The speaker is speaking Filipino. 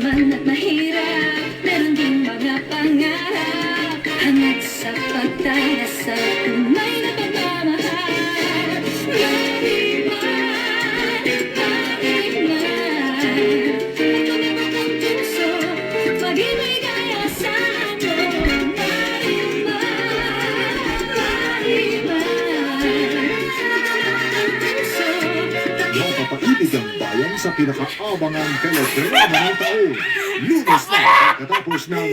man at mahirap, meron ding mga pangarap. Hangad sa pagtaya sa tunay na pagmamahal. Mariman, Mariman, ito na bukong puso, maging ligaya sa atin. Mariman, Mariman, ito na bukong puso. Napapaibig ang bayan sa pinakaabangang teledrama ng taon. Lunes na pagkatapos ng